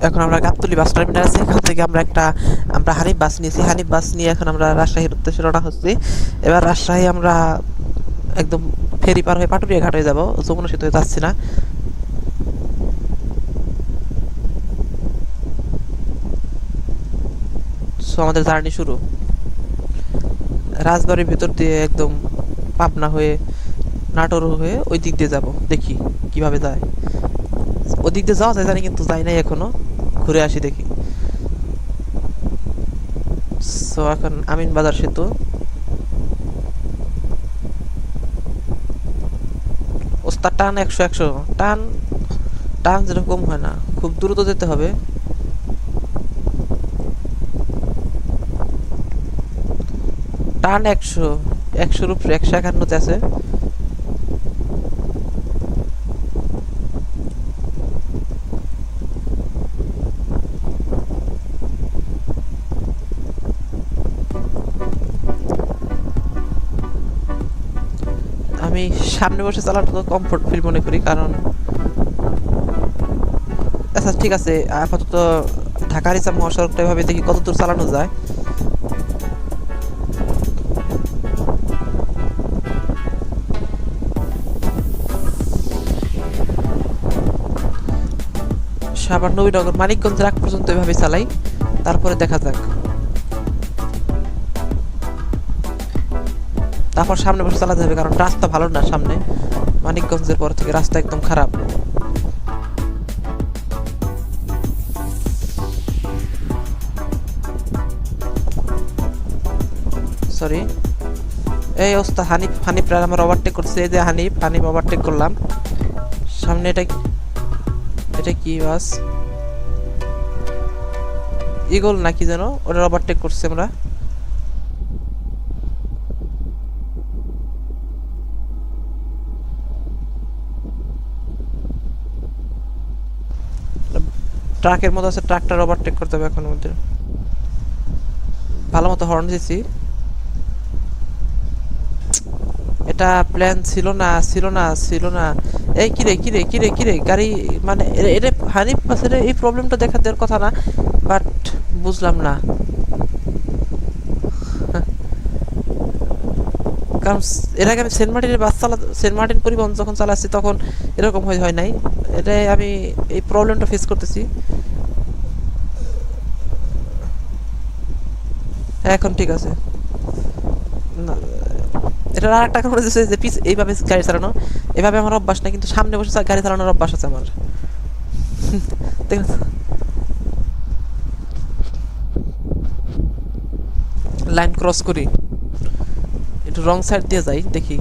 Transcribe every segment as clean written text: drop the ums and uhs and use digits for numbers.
এখন আমরা Gabtali bus terminal আছে, এখান থেকে আমরা হানিফ বাস নিয়েছি। হানিফ বাস নিয়ে এখন আমরা রাজশাহীর উদ্দেশ্যে রওনা হচ্ছি। এবার রাজশাহী আমরা একদম ফেরি পার হয়ে পাটুরিয়া ঘাট হয়ে যাবো, যমুনা সেতু যাচ্ছি না। সো আমাদের জার্নি শুরু রাজবাড়ির ভিতর দিয়ে একদম পাবনা হয়ে নাটোর হয়ে ওই দিক দিয়ে যাব, দেখি কিভাবে যায়। ওই দিক দিয়ে যাওয়া যায় জানি, কিন্তু যাই নাই এখনো, ঘুরে আসি দেখি। সো এখন আমিন বাজার সেতু। ওস্তাদ টান 100 টান, টান যেরকম হয় না, খুব দ্রুত যেতে হবে। টান 100 উপরে 151 আছে। আমি সামনে বসে চালাতে তো কমফোর্ট ফিল মনে করি, কারণ আচ্ছা ঠিক আছে, আপাতত ঢাকার ইসা মহাসড়কটা এভাবে দেখি কত দূর চালানো যায়। সাভার নবীনগর মানিকগঞ্জের আগ পর্যন্ত এভাবে চালাই, তারপরে দেখা যাক। তারপর সামনে বসে চালাতে হবে, কারণ রাস্তা ভালো না সামনে। মানিকগঞ্জের পর থেকে রাস্তা একদম খারাপ। সরি, এই অবস্থা। হানিফ হানিফ আমার ওভারটেক করছে, এই যে হানিফ হানিফ ওভারটেক করলাম। সামনে এটা এটা কি বাস, ইগল নাকি যেন, ওটা ওভারটেক করছে আমরা। ট্রাকের মতো আছে, ট্রাকটার ওভারটেক করতে হবে এখন আমাদের। ভালো মতো হর্ন দিয়েছি। এটা প্ল্যান ছিল না, ছিল না, ছিল না। এই কিরে কিরে কিরে কিরে গাড়ি, মানে এটা হানিফ বাসের এই প্রবলেমটা দেখা দেওয়ার কথা না, বাট বুঝলাম না। কারণ এর আগে আমি সেন্ট মার্টিনের বাস সেন্ট মার্টিন পরিবহন যখন চালাচ্ছি তখন এরকম হয় নাই। এটাই আমি এই প্রবলেমটা ফেস করতেছি। এখন ঠিক আছে। না, এটা আর একটা কারণ হচ্ছে যে এইভাবে গাড়ি চালানো, এভাবে আমার অভ্যাস নাই, কিন্তু সামনে বসে গাড়ি চালানোর অভ্যাস আছে আমার। ঠিক আছে, লাইন ক্রস করি, একটু রং সাইড দিয়ে যাই দেখি।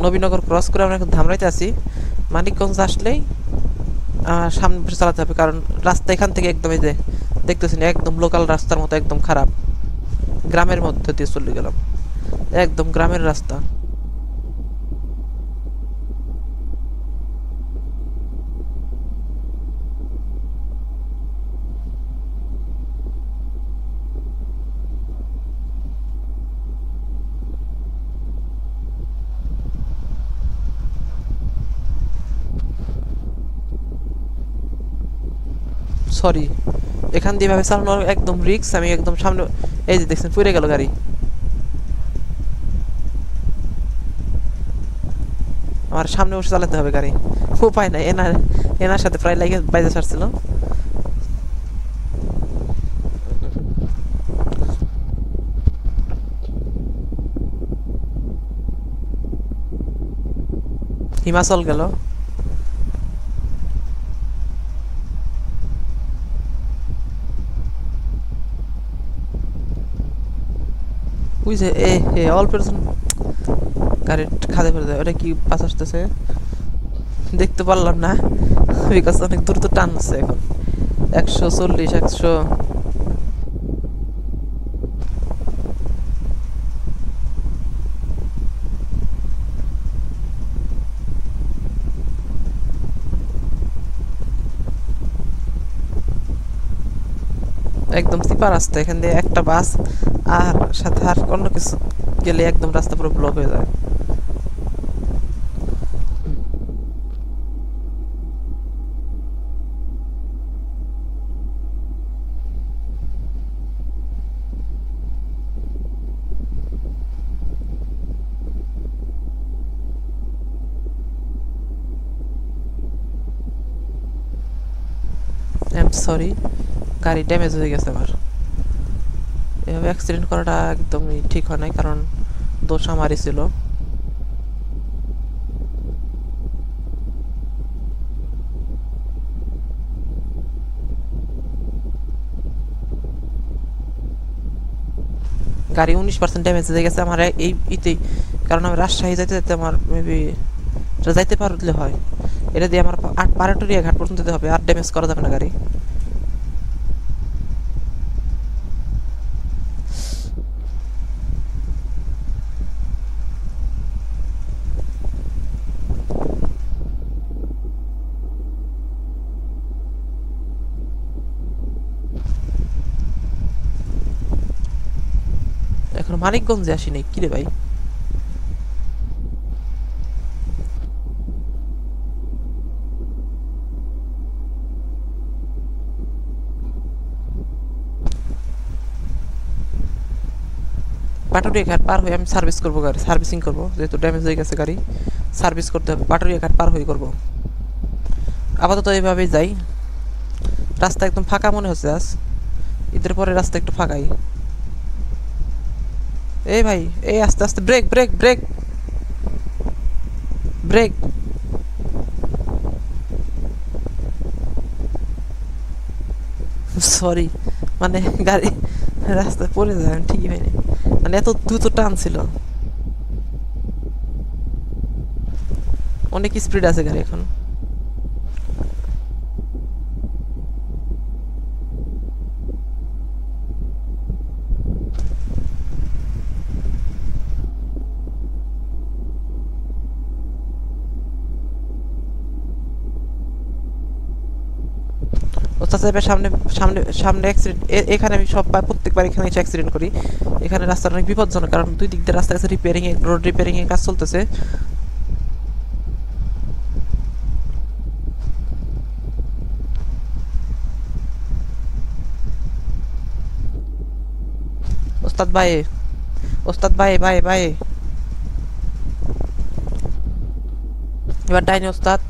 নবীনগর ক্রস করে আমরা এখন ধামরাইতে আছি। মানিকগঞ্জ আসলেই সামনে বসে চালাতে হবে, কারণ রাস্তা এখান থেকে একদম এই যে দেখতেছি না, একদম লোকাল রাস্তার মতো একদম খারাপ। গ্রামের মধ্যে দিয়ে চলে গেলাম, একদম গ্রামের রাস্তা। সরি, এখান দিয়ে ভাবে চালানোর একদম রিক্স। আমি একদম সামনে, এই যে দেখছেন পুড়ে গেল গাড়ি। আমার সামনে বসে চালাতে হবে গাড়ি, উপায় নাই। এনার এনার সাথে প্রায় লাগে বাইরে ছাড়ছিল। হিমাচল গেল। বুঝছে এ অল্প গাড়ির খাদে ফেলে দেয়। ওটা কি পাশ আসতেছে দেখতে পারলাম না, বিকজ অনেক দ্রুত টানছে এখন। 140 100। একদম চিপা রাস্তা, এখান দিয়ে একটা বাস আর সাথে আর অন্য কিছু গেলে একদম রাস্তা পুরো ব্লক হয়ে যায়। আই এম সরি, গাড়ি ড্যামেজ হয়ে গেছে আমার। এভাবে অ্যাক্সিডেন্ট করাটা একদমই ঠিক হয় নাই, কারণ দোষ আমারই ছিল। গাড়ি 19% ড্যামেজ হয়ে গেছে আমার এই ইতেই, কারণ আমি রাজশাহী যাইতে যাইতে আমার মেবি যাইতে পারলে হয়, এটা দিয়ে আমার পারাটুরিয়া ঘাট পর্যন্ত যেতে হবে, আর ড্যামেজ করা যাবে না গাড়ি। এখন মানিকগঞ্জে আসি নাই কিরে ভাই? পাটুরিয়া ঘাট পার হয়ে আমি সার্ভিস করবো, গাড়ি সার্ভিসিং করবো, যেহেতু ড্যামেজ হয়ে গেছে গাড়ি সার্ভিস করতে হবে। পাটুরিয়া ঘাট পার হয়ে করবো। আপাতত এইভাবেই যাই। রাস্তা একদম ফাঁকা মনে হচ্ছে আজ, ঈদের পরে রাস্তা একটু ফাঁকাই। এই ভাই, এই আস্তে আস্তে brake brake brake brake. Sorry, মানে গাড়ি রাস্তায় পড়ে যায়, ঠিকই হয়নি, মানে এত দ্রুত টান ছিল। অনেক স্পিড আছে গাড়ি এখন। ওস্তাদ সাহেবের সামনে সামনে সামনে অ্যাক্সিডেন্ট, এখানে আমি সব প্রত্যেকবার এখানে এসে অ্যাক্সিডেন্ট করি। এখানে রাস্তাটা অনেক বিপজ্জনক, কারণ দুই দিক দিয়ে রাস্তা আছে, রিপেয়ারিং এ রোড রিপেয়ারিং এর কাজ চলতেছে। ওস্তাদ ভাই, ওস্তাদ ভাই ভাই ভাই, এবার ডাইনে ওস্তাদ।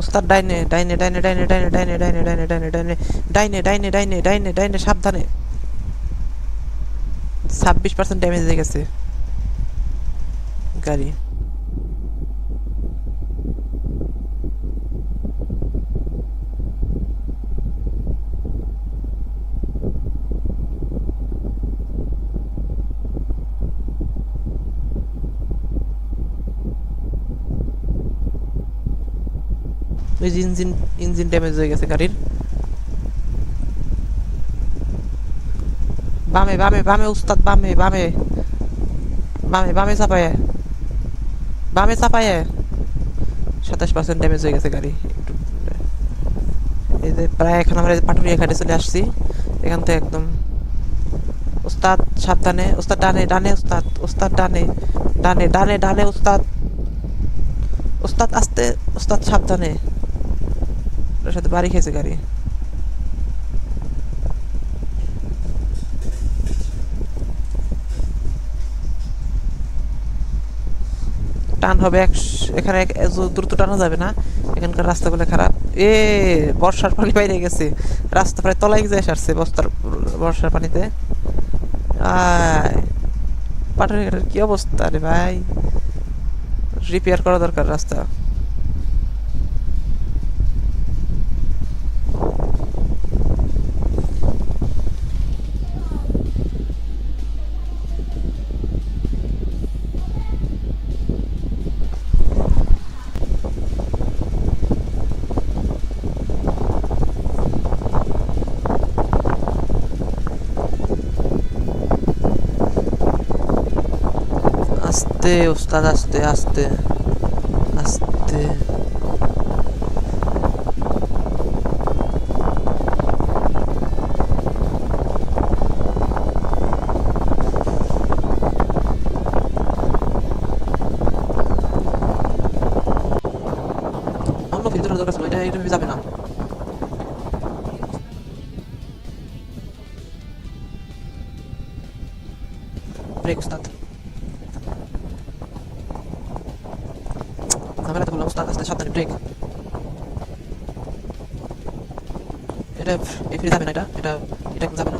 ওস্তাদ ডাইনে ডাইনে ডাইনে ডাইনে ডাইনে ডাইনে ডাইনে ডাইনে ডাইনে ডাইনে ডাইনে ডাইনে ডাইনে ডাইনে ডাইনে সাবধানে। 26% ড্যামেজ হয়ে গেছে গাড়ি। ওই যে ইঞ্জিন ইঞ্জিন ড্যামেজ হয়ে গেছে গাড়ির। বামে বামে বামে উস্তাদ, বামে বামে বামে বামে চাপায়, বামে চাপায়। 27% ড্যামেজ হয়ে গেছে গাড়ি। একটু এই যে প্রায় এখন আমরা পাটুরিয়া ঘাটে চলে আসছি, এখান থেকে একদম। উস্তাদ সাবধানে, উস্তাদ ডানে ডানে, উস্তাদ উস্তাদ ডানে ডানে ডানে ডানে, উস্তাদ উস্তাদ আস্তে, উস্তাদ সাবধানে। ওর সাথে বাড়ি খেয়েছে গাড়ি। টান হবে এখানে দ্রুত টানা যাবে না, এখানকার রাস্তাগুলো খারাপ। এ বর্ষার পানি বাইরে গেছে, রাস্তা প্রায় তলায় যায় আসছে বর্ষার পানিতে। পাটুরিয়াঘাটের কি অবস্থা রে ভাই, রিপেয়ার করা দরকার রাস্তা। আস্তে ওস্তাদ, আস্তে আস্তে আস্তে। অন্য ফিল্টার দরকার ছিল, এটা যাবে না। ব্রেক ওস্তাদ, ঝামেলা তো বললাম ওস্তাদ, আস্তে সাবধানে ব্রেক। এটা এই ফিরে যাবে না, এটা এটা এটা যাবে না।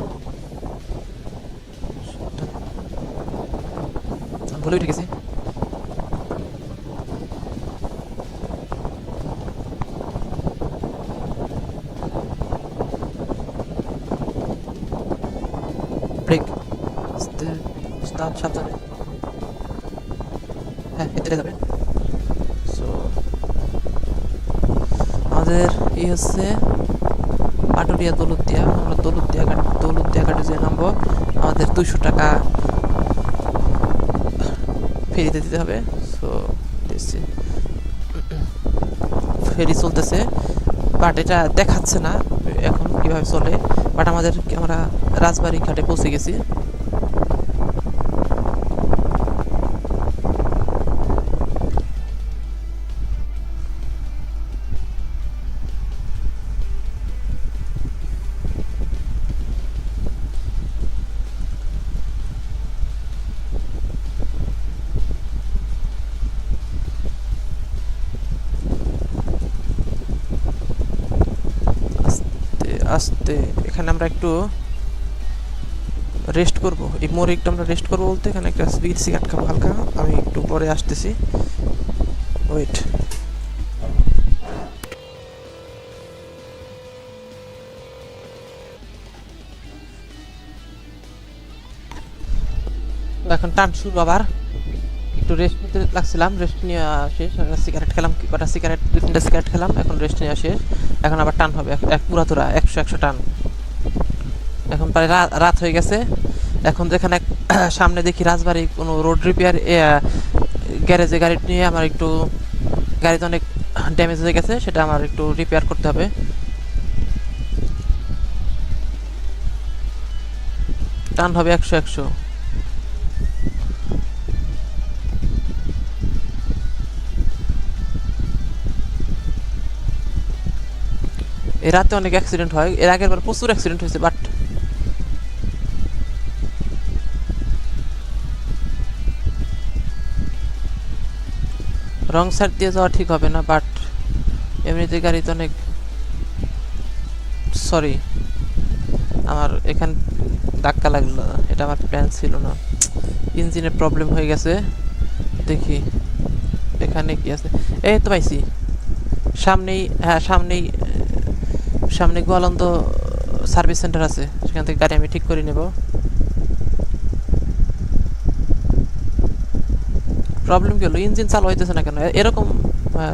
আমি ভুলে উঠে গেছি। ব্রেক আস্তে ওস্তাদ, সাবধানে। হ্যাঁ, এতে যাবে। সো আমাদের এই হচ্ছে পাটুরিয়া দৌলতদিয়া। আমরা দৌলতদিয়া ঘাটে যে নামবো, আমাদের 200 টাকা ফেরিতে দিতে হবে। সো দিচ্ছি, ফেরি চলতেছে, বাট এটা দেখাচ্ছে না এখন কিভাবে চলে। বাট আমরা রাজবাড়ি ঘাটে পৌঁছে গেছি। আস্তে এখানে আমরা একটু রেস্ট করব। এই মোড়ে একটু আমরা রেস্ট করবো বলতে এখানে একটা বিড়ি সিগারেট খাবো হালকা। আমি একটু পরে আসতেছি, ওয়েট। এখন টান শুরু আবার। একটু রেস্ট নিতে লাগছিলাম, রেস্ট নিয়ে শেষ। সিগারেট খেলাম, কটা সিগারেট, 2-3টা সিগারেট খেলাম, এখন রেস্ট নেওয়া শেষ। এখন আবার টান হবে, এক পুরাতোরা 100 টান। এখন প্রায় রাত হয়ে গেছে। এখন যেখানে সামনে দেখি রাজবাড়ি কোনো রোড রিপেয়ার গ্যারেজে গাড়ি নিয়ে আমার একটু, গাড়িতে অনেক ড্যামেজ হয়ে গেছে, সেটা আমার একটু রিপেয়ার করতে হবে। টান হবে 100। এ রাতে অনেক অ্যাক্সিডেন্ট হয়, এর আগের বার প্রচুর অ্যাক্সিডেন্ট হয়েছে, বাট রং সাইড দিয়ে যাওয়া ঠিক হবে না। বাট এমনিতে গাড়িতে অনেক, সরি আমার এখান ধাক্কা লাগলো, এটা আমার প্ল্যান ছিল না। ইঞ্জিনের প্রবলেম হয়ে গেছে। দেখি এখানে কি আছে, এই তো পাইছি সামনেই। হ্যাঁ, সামনে গোয়ালন্দ সার্ভিস সেন্টার আছে, সেখান থেকে গাড়ি আমি ঠিক করে নেব। প্রবলেম কি হলো, ইঞ্জিন চালু হইতেছে না কেন এরকম?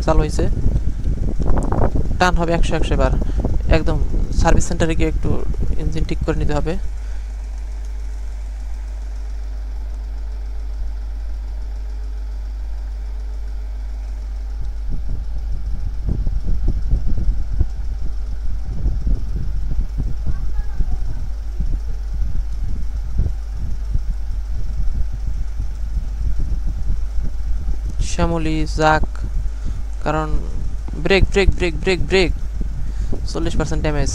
চালু হয়েছে। টান হবে 100 এবার। একদম সার্ভিস সেন্টারে গিয়ে একটু ইঞ্জিন ঠিক করে নিতে হবে। শ্যামলি যাক, কারণ brake brake brake brake brake 40% damage.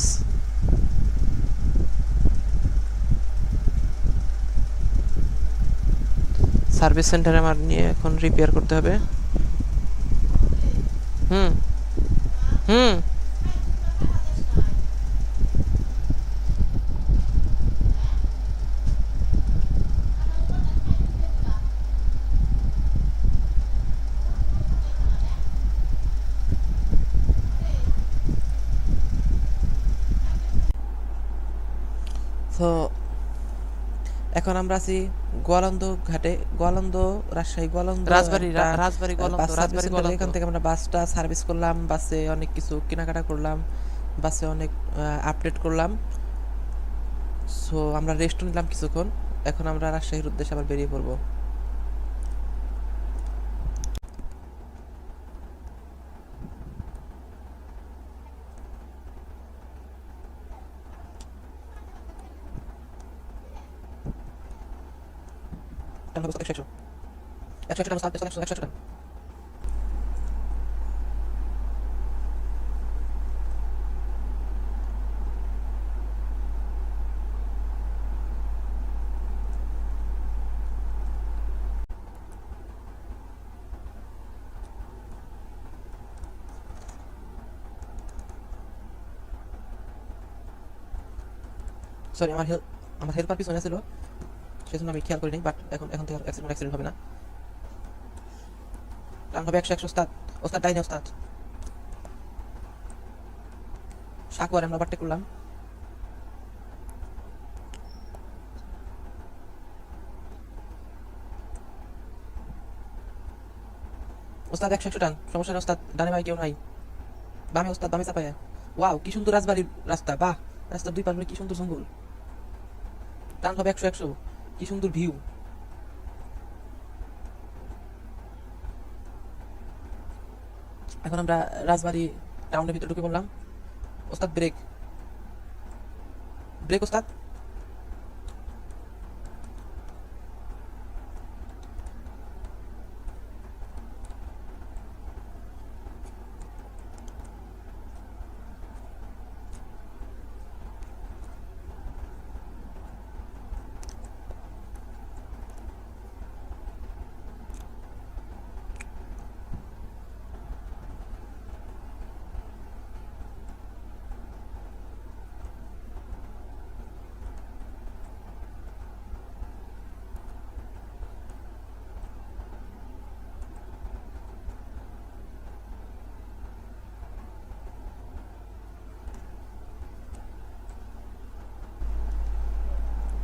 Service সেন্টারে আমার নিয়ে এখন রিপেয়ার করতে হবে। হুম হুম তো এখন আমরা আছি গোয়ালন্দ ঘাটে। গোয়ালন্দ, রাজশাহী গোয়ালন্দ, রাজবাড়ি। এখান থেকে আমরা বাসটা সার্ভিস করলাম, বাসে অনেক কিছু কেনাকাটা করলাম, বাসে অনেক আপডেট করলাম। সো আমরা রেস্ট নিলাম কিছুক্ষণ। এখন আমরা রাজশাহীর উদ্দেশ্যে আবার বেরিয়ে পড়বো। টান হবে 100 100 টান ওস্তাদ 100 টান। সরি আমার হেল্পার পিছনে ছিল, সেজন্য আমি খেয়াল করিনি, বাট এখন থেকে অ্যাক্সিডেন্ট হবে না। টান হবে 100 ওস্তাদ। ওস্তাদ ডাইনে ওস্তাদ। সাকুয়ার আমরা বাট্টে করলাম। ওস্তাদ 100 টান, সমস্যা নেই ওস্তাদ, ডানে ভাই কেউ নাই। বামে ওস্তাদ, বামে চাপায়। ওয়াও কি সুন্দর রাজবাড়ির রাস্তা, বাহ। রাস্তার দুই পাশে কি সুন্দর জঙ্গল। টান হবে 100 কি সুন্দর ভিউ। এখন আমরা রাজবাড়ি টাউনের ভিতরে ঢুকে পড়লাম। ওস্তাদ ব্রেক, ব্রেক ওস্তাদ।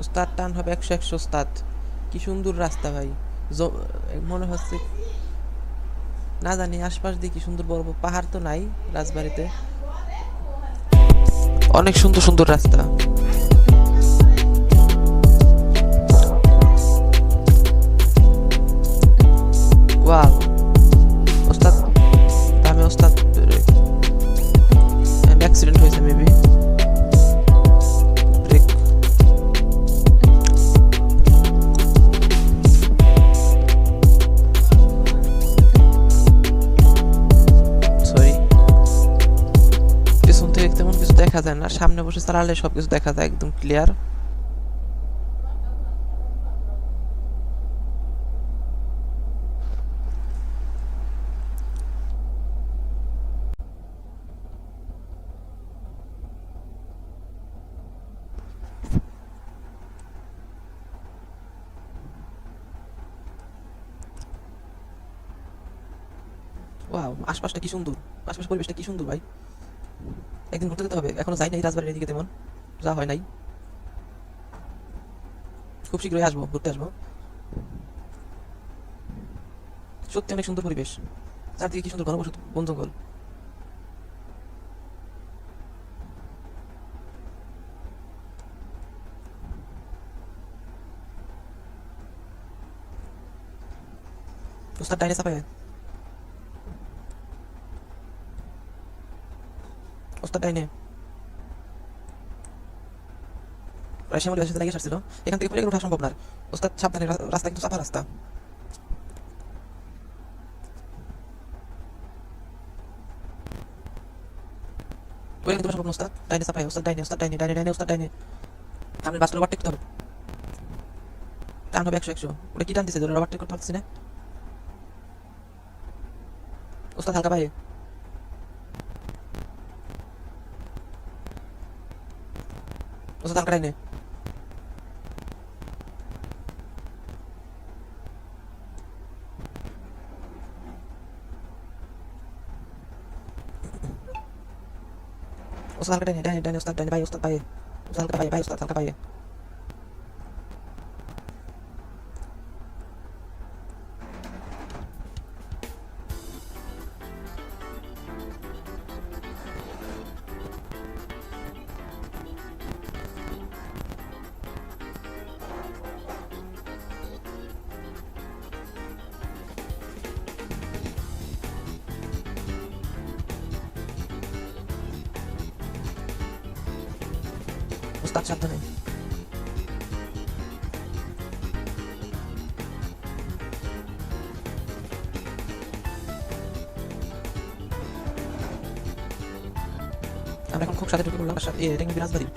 ওস্তাদ টান হবে 100 ওস্তাদ। কি সুন্দর রাস্তা ভাই, মনে হচ্ছে না জানি আশপাশ দিয়ে কি সুন্দর বড় বড় পাহাড় তো নাই রাজবাড়িতে, অনেক সুন্দর সুন্দর রাস্তা। ওয়াও ওস্তাদ, আমি ওস্তাদ অ্যাক্সিডেন্ট হয়েছে মেবি। Break, sorry. পিছন থেকে তেমন কিছু দেখা যায় না, সামনে বসে চালালে সবকিছু দেখা যায় একদম ক্লিয়ার। ওয়াও আশপাশটা কি সুন্দর, আশপাশের পরিবেশটা কি সুন্দর ভাই। একদিন ঘুরতে যেতে হবে, এখনো যাই নাই রাজবাড়ির এদিকে, তেমন যা হয় নাই। খুব শীঘ্রই আসবো, ঘুরতে আসবো। সত্যি অনেক সুন্দর পরিবেশ, চারদিকে কি সুন্দর ঘনবসত বন জঙ্গল। ওস্তাদ ডাইনে চাপায়। ওস্তাদ ডাইনে। প্রায় শ্যামলী বাসাতে লেগে আসছিল, এখান থেকে পড়ে গেলে ওঠা সম্ভব না। ওস্তাদ সাবধানে, রাস্তা কিন্তু চাপা রাস্তা। পড়ে কিন্তু ওঠা সম্ভব না ওস্তাদ, ডাইনে চাপায়। ওস্তাদ ডাইনে, ওস্তাদ ডাইনে, ডাইনে ডাইনে ওস্তাদ ডাইনে। সামনে বাসটা ওভারটেক করতে হবে। টান হবে 100 ওটা কি টান দিছে, ধরে ওভারটেক করতে পারছি না। ওস্তাদ হালকা পায়ে। ওস্তাদ হালকা ডাইনে। ওস্তাদ হালকা ডাইনে, ডাইনে ডাইনে ওস্তাদ ডাইনে, ভাই ওস্তাদ পায়ে। ওস্তাদ হালকা পায়ে, ভাই ওস্তাদ হালকা পায়ে। ওস্তাদ সাবধানে। আমরা এখন খুব সাথে ঢুকে পড়লাম এটা কিন্তু রাজবাড়ি।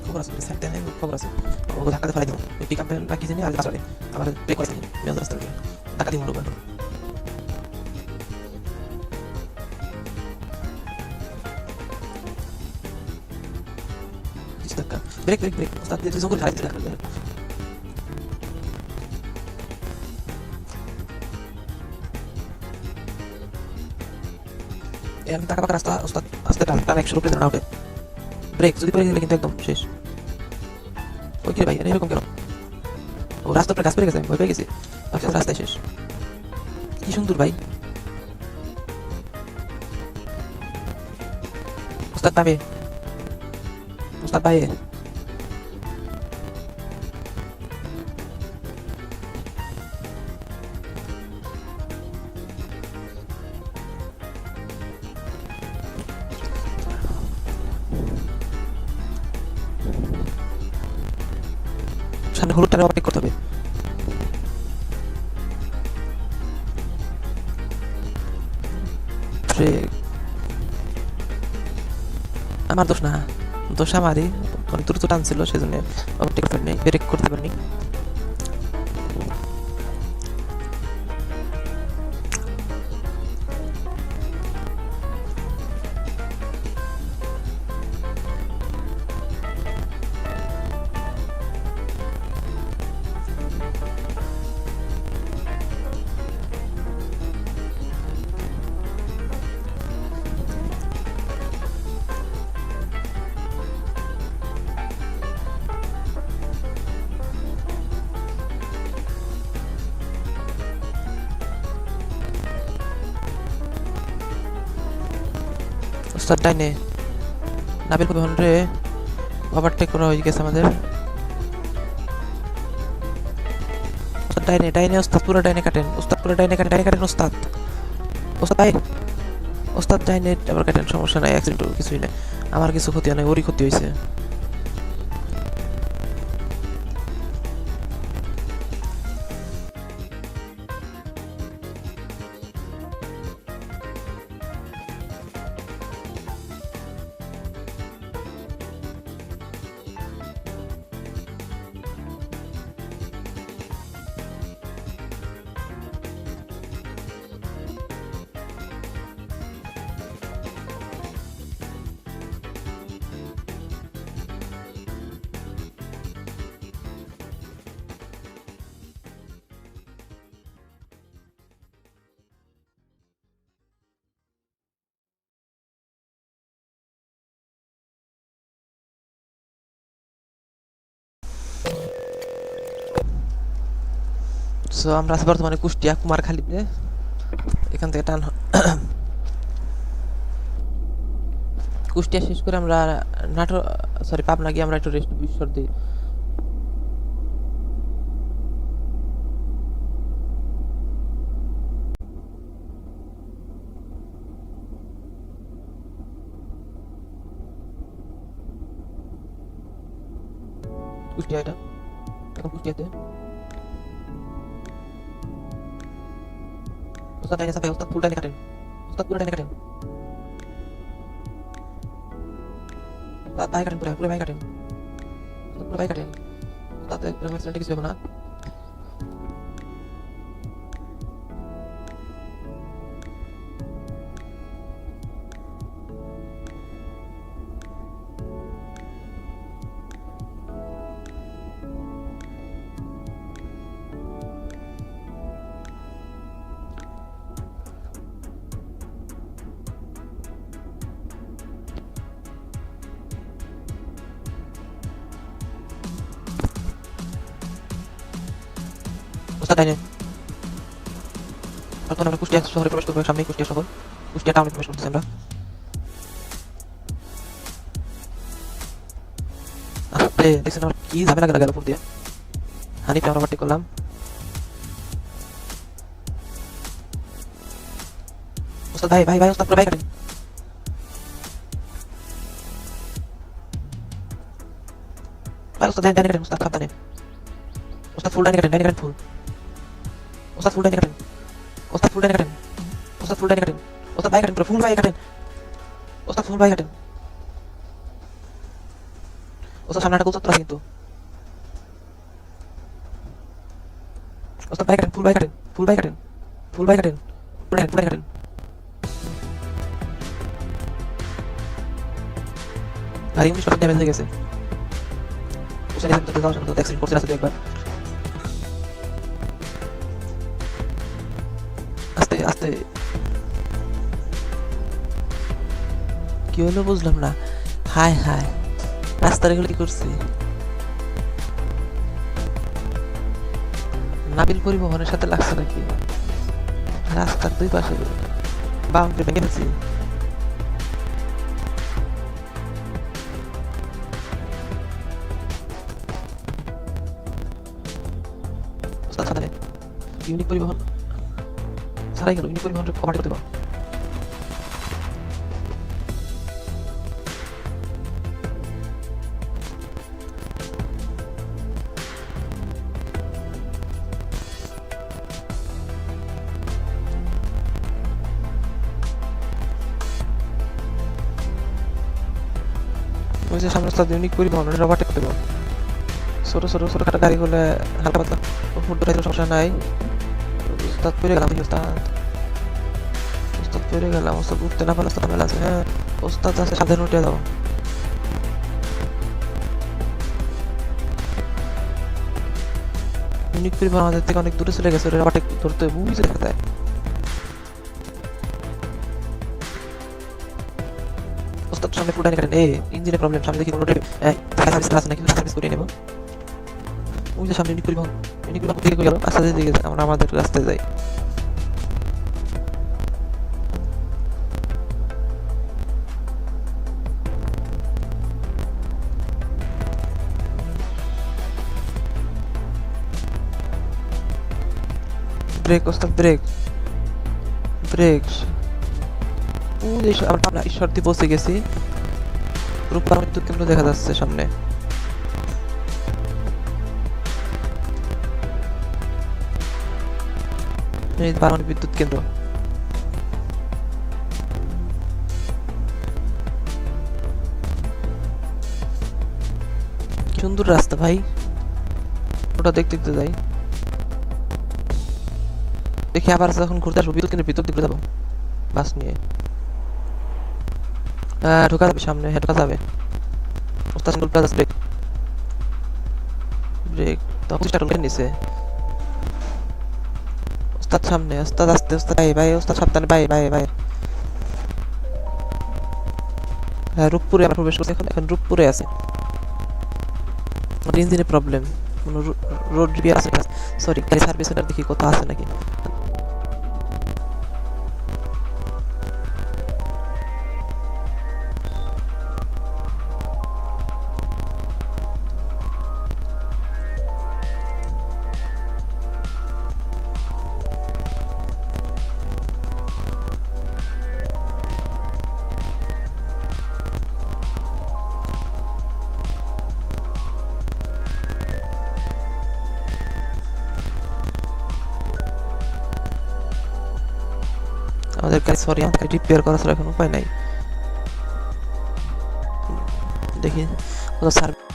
খবর আছে সাইড দেন খবর আছে ও ধাক্কাতে ফেলাই দেবো ওই পিক আপের রাখি জানি আর আসলে আমার ব্রেক করে দিই মেন রাস্তা ধাক্কা দিই মনে ধাক্কা ব্রেক ব্রেক ব্রেক ওস্তাদ দিয়ে জঙ্গল খাইতে ধাক্কা দেয় আমি টাকা পাকা রাস্তা ওস্তাদ আস্তে টান টান 100 রুপি না ওকে ব্রেক যদি পড়ে গেলে কিন্তু একদম শেষ। ওই কি ভাই এরকম কেন ও রাস্তার উপরে গাছ পড়ে গেছে ভয় পেয়ে গেছি রাস্তায় শেষ। কি সুন্দর ভাই ওস্তাদ পাবে ওস্তাদ পাবে সামনে হলুদটা ওভারটেক করতে হবে। আমার দোষ না দোষ আমারই মানে দ্রুত টানছিল সেজন্য ওভারটেক করতে পারিনি ব্রেক করতে পারিনি। ওস্তাদ ডাইনে নাবিল কবি হন্ড্রে ওভারটেক করা হয়ে গেছে আমাদের। ওস্তাদ ডাইনে ডাইনে ওস্তাদ পুরো ডাইনে কাটেন ওস্তাদ পুরো ডাইনে কাটেন ওস্তাদ ওস্তাদ ভাই ওস্তাদ ডাইনে আবার কাটেন সমস্যা নাই অ্যাক্সিডেন্ট কিছুই নাই আমার কিছু ক্ষতি হয় না ওরই ক্ষতি হয়েছে। সো আমরা আছি বর্তমানে কুষ্টিয়া কুমারখালীতে এখান থেকে টান কুষ্টিয়া শেষ করে আমরা নাটোর সরি পাবনা গিয়ে আমরা একটু রেস্ট বিশ্বর দিই। কুষ্টিয়া এটা এখন কুষ্টিয়াতে ওস্তাদ ডাইনে সাফাই ওস্তাদ ফুল ডাইনে কাটেন ওস্তাদ পুরো ডাইনে কাটেন ওস্তাদ ভাই কাটেন পুরো ভাই কাটেন পুরো ভাই কাটেন ওস্তাদ অ্যাক্সিডেন্ট কিছু হবে না। ওস্তাদ ডাইনে এখন আমরা কুষ্টিয়া শহরে প্রবেশ করবো সামনে কুষ্টিয়া শহর কুষ্টিয়া টাউনে প্রবেশ করতেছি আমরা। দেখছেন আমার কি ঝামেলা গেল উপর দিয়ে হানিফ আমরা ওভারটেক করলাম। ওস্তাদ ভাই ভাই ভাই ওস্তাদ পুরো ভাই কাটেন ভাই ওস্তাদ ডাইনে কাটেন ওস্তাদ সাবধানে ওস্তাদ ফুল ডাইনে কাটেন ফুল। ওস্তাদ ফুল ডাইনে কাটেন। ওস্তাদ ফুল ডাইনে কাটেন। ওস্তাদ ফুল ডাইনে কাটেন। ওস্তাদ বাই কাটেন পুরো ফুল বাই কাটেন। ওস্তাদ ফুল বাই কাটেন। ওস্তাদ সামনে একটা গোল চত্বর আছে কিন্তু। ওস্তাদ বাই কাটেন ফুল বাই কাটেন। ফুল বাই কাটেন। ফুল বাই কাটেন। ফুল বাই কাটেন। আর ইংলিশ কত ড্যামেজ হয়ে গেছে। ওস্তাদ এখানে তো যাওয়ার জন্য তো অ্যাক্সিডেন্ট করছে রাস্তায় একবার। আস্তে আস্তে। কি হলো বুঝলাম না। হায় হায় রাস্তার এগুলো কি করছে। নাবিল পরিবহনের সাথে লাগছে নাকি। রাস্তার দুই পাশে বাউন্ডারি ভেঙে ফেলছি। ইউনিক পরিবহন ছাড়াই গেল। ইউনিক পরিবহন কমাটি করতে পারো। ওই যে সামনে রাস্তা ইউনিক পরিবহন ওভারটেক করতে পারো। ছোট ছোট ছোটখাটো গাড়িগুলো হালকা পাতলা ফুট ধরে সমস্যা নাই। ওস্তাদ পড়ে গেলাম। ওস্তাদ পড়ে গেলাম। ওস্তাদ উঠতে না পারলে ওস্তাদ মেলা আছে। হ্যাঁ ওস্তাদ আছে সাবধানে উঠে যাও। ইউনিক পরিবহন আমাদের থেকে অনেক দূরে চলে গেছে। ওটা ওভারটেক ধরতে বুঝে দেখা যায়। ওস্তাদ সামনে ফুল ডাইনে কাটেন। ইঞ্জিনের প্রবলেম। সামনে দেখি কোনো সার্ভিস আছে নাকি সার্ভিস করে নেব। ওই যে সামনে ইউনিক পরিবহন দিকে গেল। আস্তে আস্তে দিকে আমরা আমাদের রাস্তায় যাই। ব্রেক ওস্তাদ ব্রেক ব্রেক। আমরা ঈশ্বরদী পৌঁছে গেছি। রূপা বিদ্যুৎ কেন্দ্র দেখা যাচ্ছে সামনে। বিদ্যুৎ কেন্দ্র। সুন্দর রাস্তা ভাই। ওটা দেখতে দেখতে যাই। দেখি আবার যখন ঘুরতে আসবো বিদ্যুৎ কেন্দ্রের ভিতর দিকে যাবো বাস নিয়ে। ঢোকা যাবে সামনে। হ্যাঁ ঢোকা যাবে। ওস্তাদ সিঙ্গল প্লাস ব্রেক ব্রেক তখন স্টার্ট নিছে। ওস্তাদ সামনে। ওস্তাদ আস্তে। ওস্তাদ ভাই ওস্তাদ সাবধানে। ভাই হ্যাঁ রূপপুরে আমরা প্রবেশ করছি। এখন রূপপুরে আছে। ইঞ্জিনের প্রবলেম। রোড রিপেয়ার আছে। সরি গাড়ি সার্ভিস সেন্টার দেখি কোথাও আছে নাকি। আমাদের গাড়ি সরি আমাদের রিপেয়ার করা ছাড়া এখন উপায় নাই। দেখি কোথাও সার্ভিস।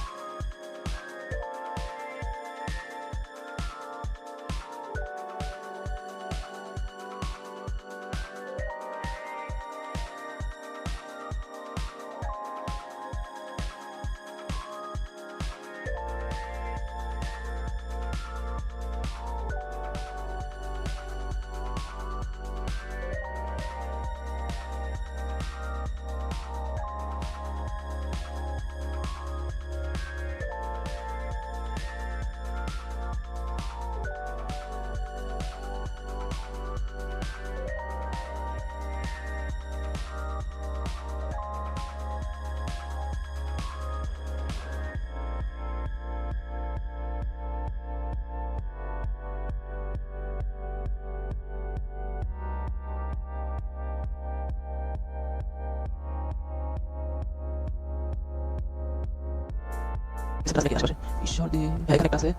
নাকি আশেপাশে ঈশ্বরদী এখানে একটা আছে।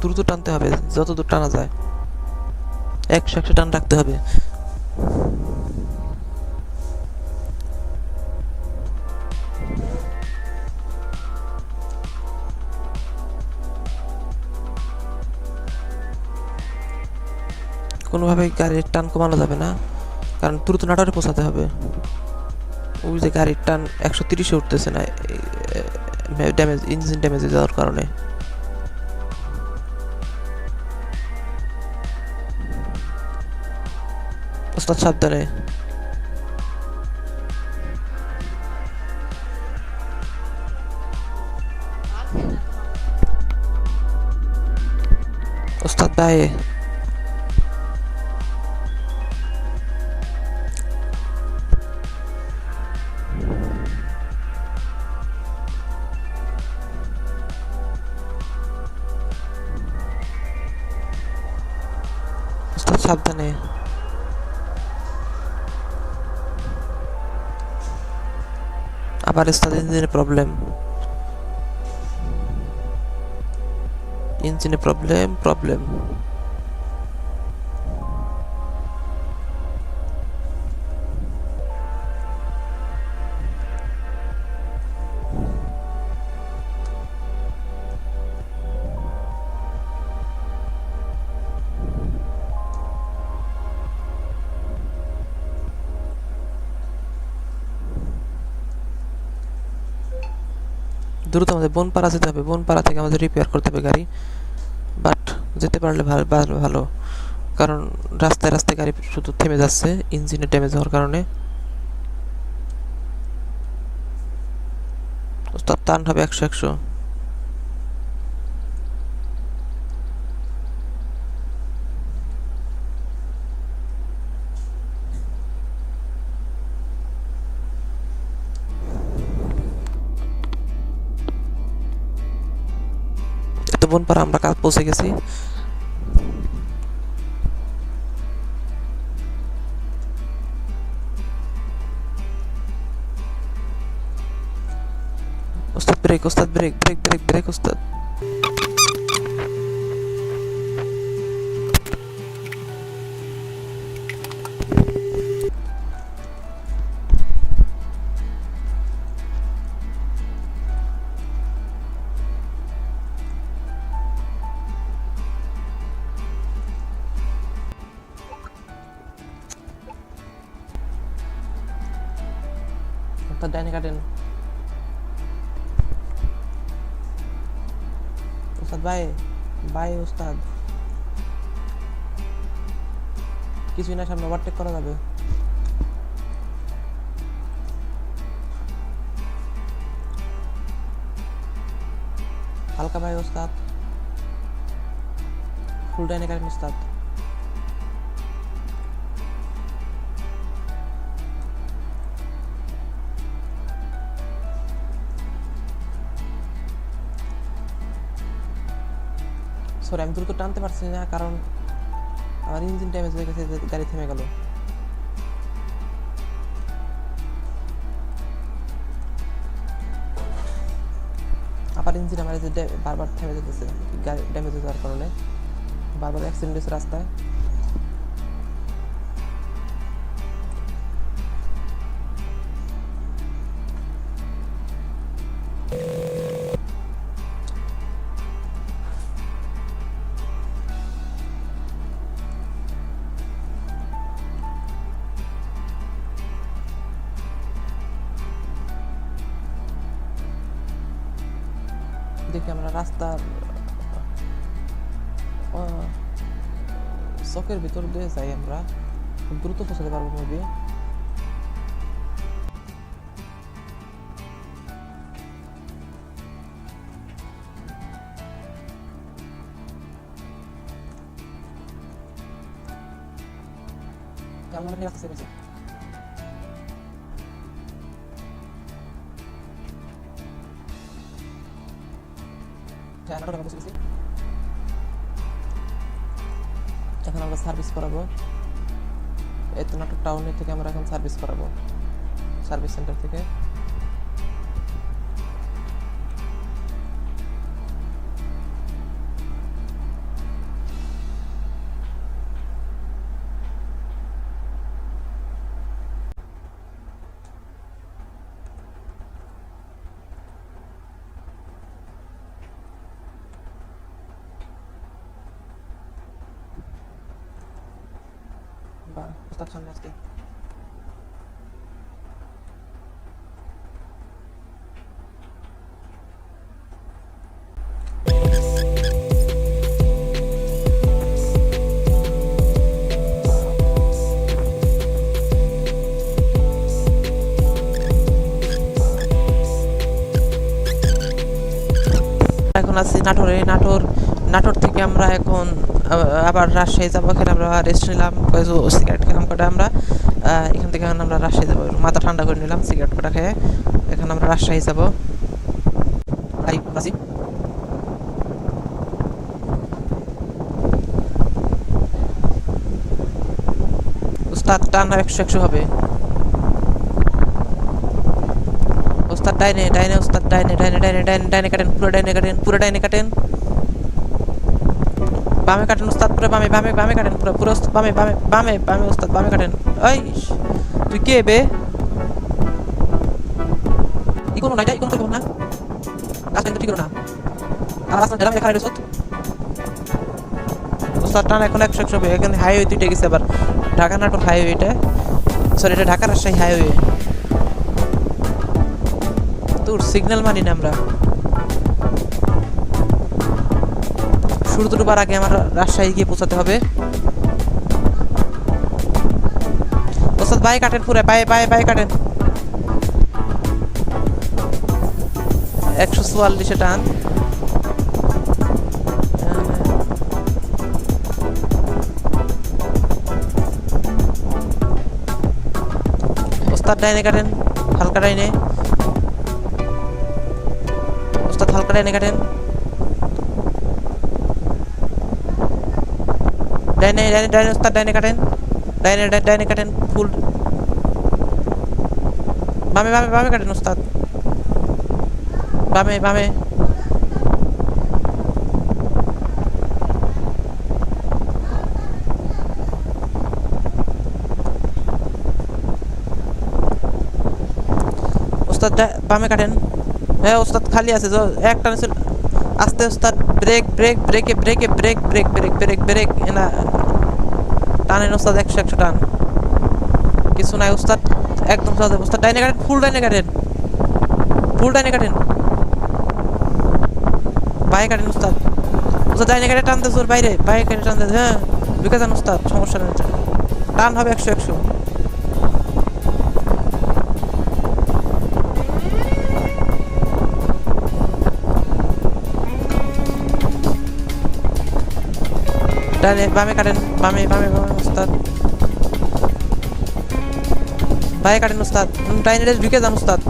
দ্রুত টানতে হবে, যত দূর টানা যায় 100 টান রাখতে হবে। কোনোভাবে গাড়ির টান কমানো যাবে না, কারণ দ্রুত নাটোরে পৌঁছাতে হবে। ওই যে গাড়ির টান 130-এ উঠতেছে না, ড্যামেজ, ইঞ্জিন ড্যামেজে যাওয়ার কারণে। ওস্তাদ সাবধানে। ওস্তাদ ভাই, ওস্তাদ সাবধানে। আবার ওস্তাদ ইঞ্জিনের প্রবলেম, ইঞ্জিনে প্রবলেম। দ্রুত আমাদের বনপাড়া যেতে হবে, বনপাড়া থেকে আমাদের রিপেয়ার করতে হবে গাড়ি। বাট যেতে পারলে ভালো, কারণ রাস্তায় রাস্তায় গাড়ি শুধু থেমে যাচ্ছে ইঞ্জিনের ড্যামেজ হওয়ার কারণে। ওস্তাদ টান হবে 100-100। বনপাড়া আমরা কাজ পৌঁছে গেছি। ওস্তাদ ব্রেক, ওস্তাদ ব্রেক ব্রেক ব্রেক ব্রেক ওস্তাদ। ওস্তাদ ডাইনে কাটেন। ওস্তাদ ভাই, ভাই ওস্তাদ কিছুই না, সামনে ওভারটেক করা যাবে। হালকা ভাই ওস্তাদ, ফুল ডাইনে কাটেন ওস্তাদ। সরি, আমি দ্রুত টানতে পারছি না কারণ আমার ইঞ্জিন ড্যামেজ হয়ে গেছে, গাড়ি থেমে গেল। আবার ইঞ্জিন আমার বারবার থেমে যেতেছে গাড়ি ড্যামেজ হওয়ার কারণে, বারবার অ্যাক্সিডেন্ট হয়েছে রাস্তায়। দেখি আমরা রাস্তার চকের ভিতর দিয়ে যাই, আমরা খুব দ্রুত পৌঁছাতে পারবো মেবি। আমরা রাস্তা ছেড়েছি। এখন আমরা সার্ভিস করাবো, এই তো নাটোর টাউনের থেকে আমরা এখন সার্ভিস করাবো, সার্ভিস সেন্টার থেকে। ওস্তাদ সামনে আজকে এখন আছি নাটোরে। নাটোর থেকে আমরা এখন আবার রাজশাহী যাবো। এখানে আমরা রেস্ট নিলাম, সিগারেট খেলাম কটা আমরা। এখান থেকে আমরা রাজশাহী যাবো, মাথা ঠান্ডা করে নিলাম সিগারেট কটা খেয়ে। এখন আমরা রাজশাহী যাবো। উস্তাদ টান 100 হবে। উস্তাদ ডাইনে উস্তাদ ডাইনে কাটেন, পুরো ডাইনে কাটেন। বামে কাটেন উস্তাদ, পুরো বামে কাটেন, পুরো বামে উস্তাদ বামে কাটেন। ওই তুই কে বে? ইকোনো না, এটা ইকোনো করব না, কাজ কিন্তু ঠিক না। আর রাস্তা ঢেলা খারাপ হইছে উস্তাদ। টান এখন 100 হবে। এখানে হাইওয়ে দুইটা গেছে আবার, ঢাকা নাটোর হাইওয়ে, এটা সরি এটা ঢাকা রাজশাহী হাইওয়ে। তোর সিগন্যাল মানি না আমরা। সূর্য ডুবার আগে আমার রাজশাহী গিয়ে পৌঁছাতে হবে। ওস্তাদ বাই কাটেন, পুরো বাই কাটেন। 144 টান। ওস্তাদ ডাইনে কাটেন, হালকা ডাইনে। ওস্তাদ হালকা ডাইনে কাটেন। ডাইনে উস্তাদ ডাইনে কাটেন, ডাইনে কাটেন ফুল। বামে কাটেন উস্তাদ, বামে। উস্তাদ বামে কাটেন। হ্যাঁ উস্তাদ খালি আছে, এক টানে আস্তে উস্তাদ। ব্রেক এনা টানেন উস্তাদ, 100 টান। কিছু নাই উস্তাদ, একদম সহজে। উস্তাদ ডাইনে কাটেন, ফুল ডাইনে কাটেন। বাইরে কাটেন উস্তাদ ডাইনে কাটে টানতে জোর, বাইরে কেটে টানতে। হ্যাঁ ঢুকে যান উস্তাদ, সমস্যা নেই, টান হবে 100। ডাইনে বামে কাটেন, বামে উস্তাদ। বাইরে কাটেন উস্তাদ, ডাইনে ঢুকে যান উস্তাদ।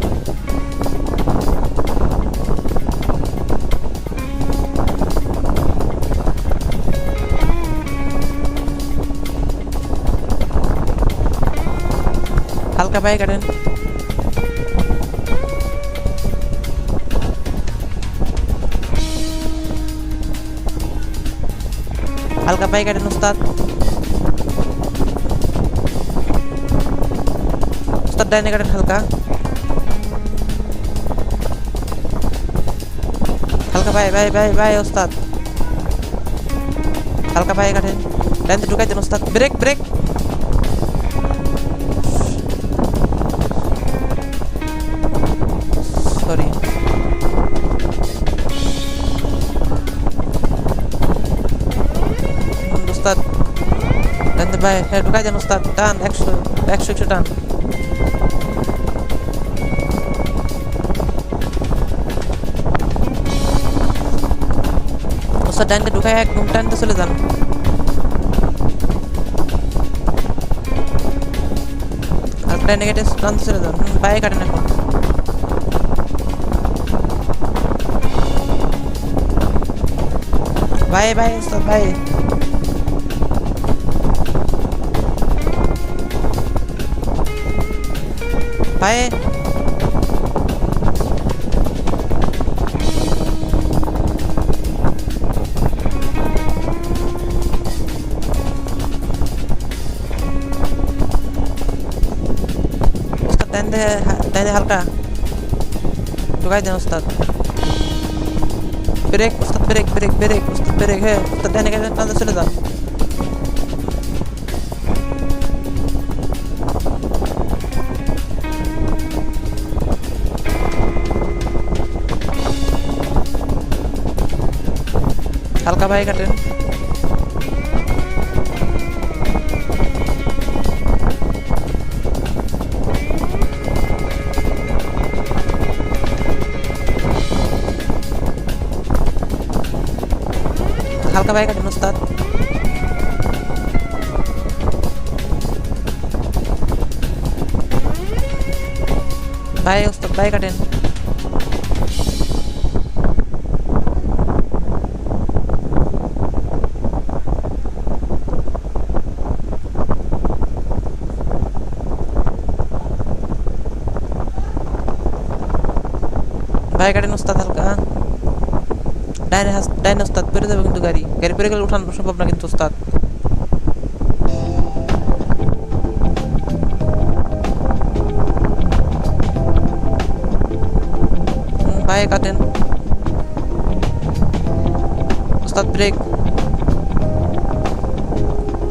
হালকা বাইরে কাটেন। হালকা বাইরে কাটেন উস্তাদ। উস্তাদ ডাইনে কাটেন হালকা বাই উস্তাদ। হালকা বাইরে কাটেন, ডাইনে ঢুকাই দেন উস্তাদ। Brake sorry. উস্তাদ ডাইনে বাই, হ্যাঁ ঢুকাই দেন উস্তাদ। টান 100 টান। উস্তাদ ডাইনে ঢুকাই একদম টানতে চলে যান। আর ডাইনে কেটে টানতে চলে যান। বাইরে কাটেন এখন। বাই উস্তাদ বাই। উস্তাদ ডাইনে হালকা ঢুকাই দেন উস্তাদ। ব্রেক উস্তাদ, ব্রেক উস্তাদ, ব্রেক। হ্যাঁ উস্তাদ ডাইনে কাটেন, টানতে চলে যান। হালকা ভাই কাটেন। হালকা ভাই কাটেন ওস্তাদ। ভাই ওস্তাদ ভাই কাটেন। ভাই কাটেন ওস্তাদ হালকা। ডাইনে ওস্তাদ পেরে যাবে কিন্তু গাড়ি পেরে গেলে উঠানো সম্ভব না কিন্তু ওস্তাদ। ভাই কাটেন ওস্তাদ ব্রেক।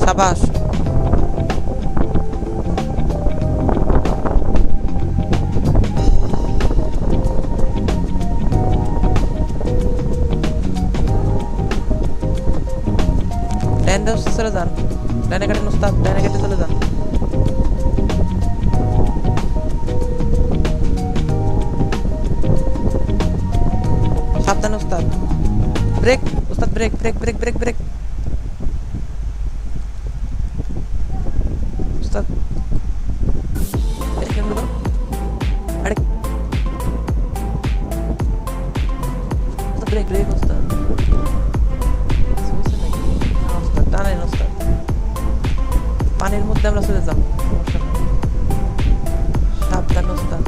সাবাস। ডাইনে চলে যান, ডাইনে কাটেন ওস্তাদ, ডাইনে কেটে চলে যান। সাবধানে ওস্তাদ। ব্রেক ওস্তাদ, brake brake brake brake brake ওস্তাদ। আরে ব্রেক ব্রেক ওস্তাদ। টানেন ওস্তাদ, পানির মধ্যে আমরা চলে যাব। সাবধান ওস্তাদ,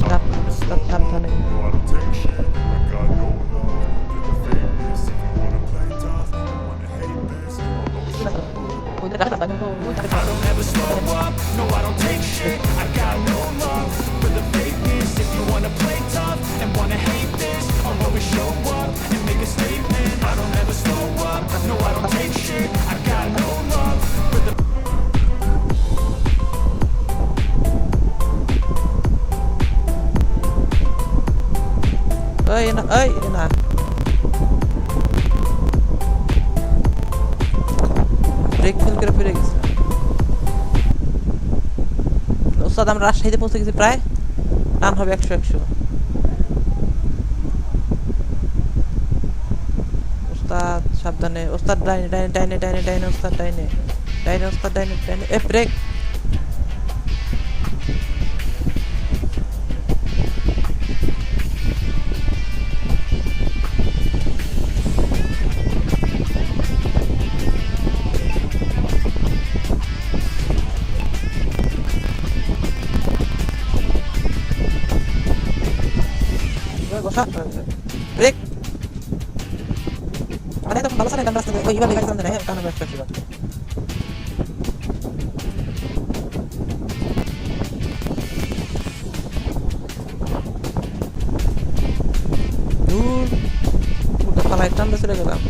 সাবধান ওস্তাদ, সাবধানে। এই না ব্রেক ফেল করে ফিরে গেছে ওস্তাদ। আমরা রাজশাহীতে পৌঁছে গেছি প্রায়। টান হবে 100-100 ওস্তাদ। সাবধানে ওস্তাদ, ডাইনে ডাইনে ডাইনে ডাইনে ডাইনে ওস্তাদ, ডাইনে ডাইনে ওস্তাদ, ডাইনে ডাইনে। এ ব্রেক। ব্রেক মানে তখন ভালো চালাই রাস্তা ওই এবার গাড়ি চালাতে না। হ্যাঁ, কারণ ব্যবসা ছিল। দূর ওটা পালাই টানতে চলে গেলাম।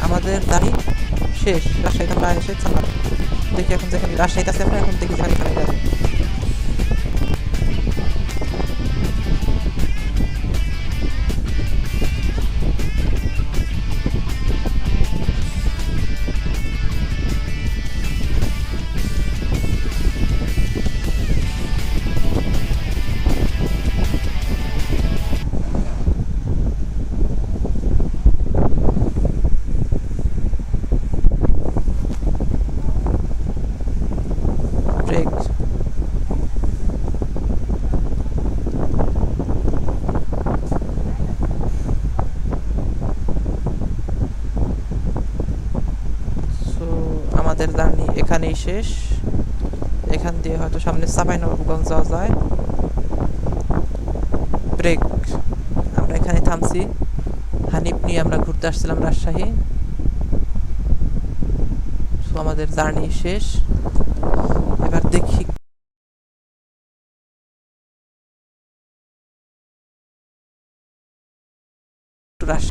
আমাদের গাড়ি শেষ। রাজশাহীতে আমরা এসেছিলাম। দেখি এখন যেখানে রাজশাহীতে আছে আমরা এখন দেখি যেখানে এখানে যাবো। ব্রেক। আমাদের জার্নি এখানেই শেষ। এখান দিয়ে হয়তো সামনে চাঁপাইনবাবগঞ্জ যাওয়া যায়। ব্রেক। আমরা এখানে থামছি। হানিফ নিয়ে আমরা ঘুরতে আসছিলাম রাজশাহী। আমাদের জার্নি শেষ। এবার দেখি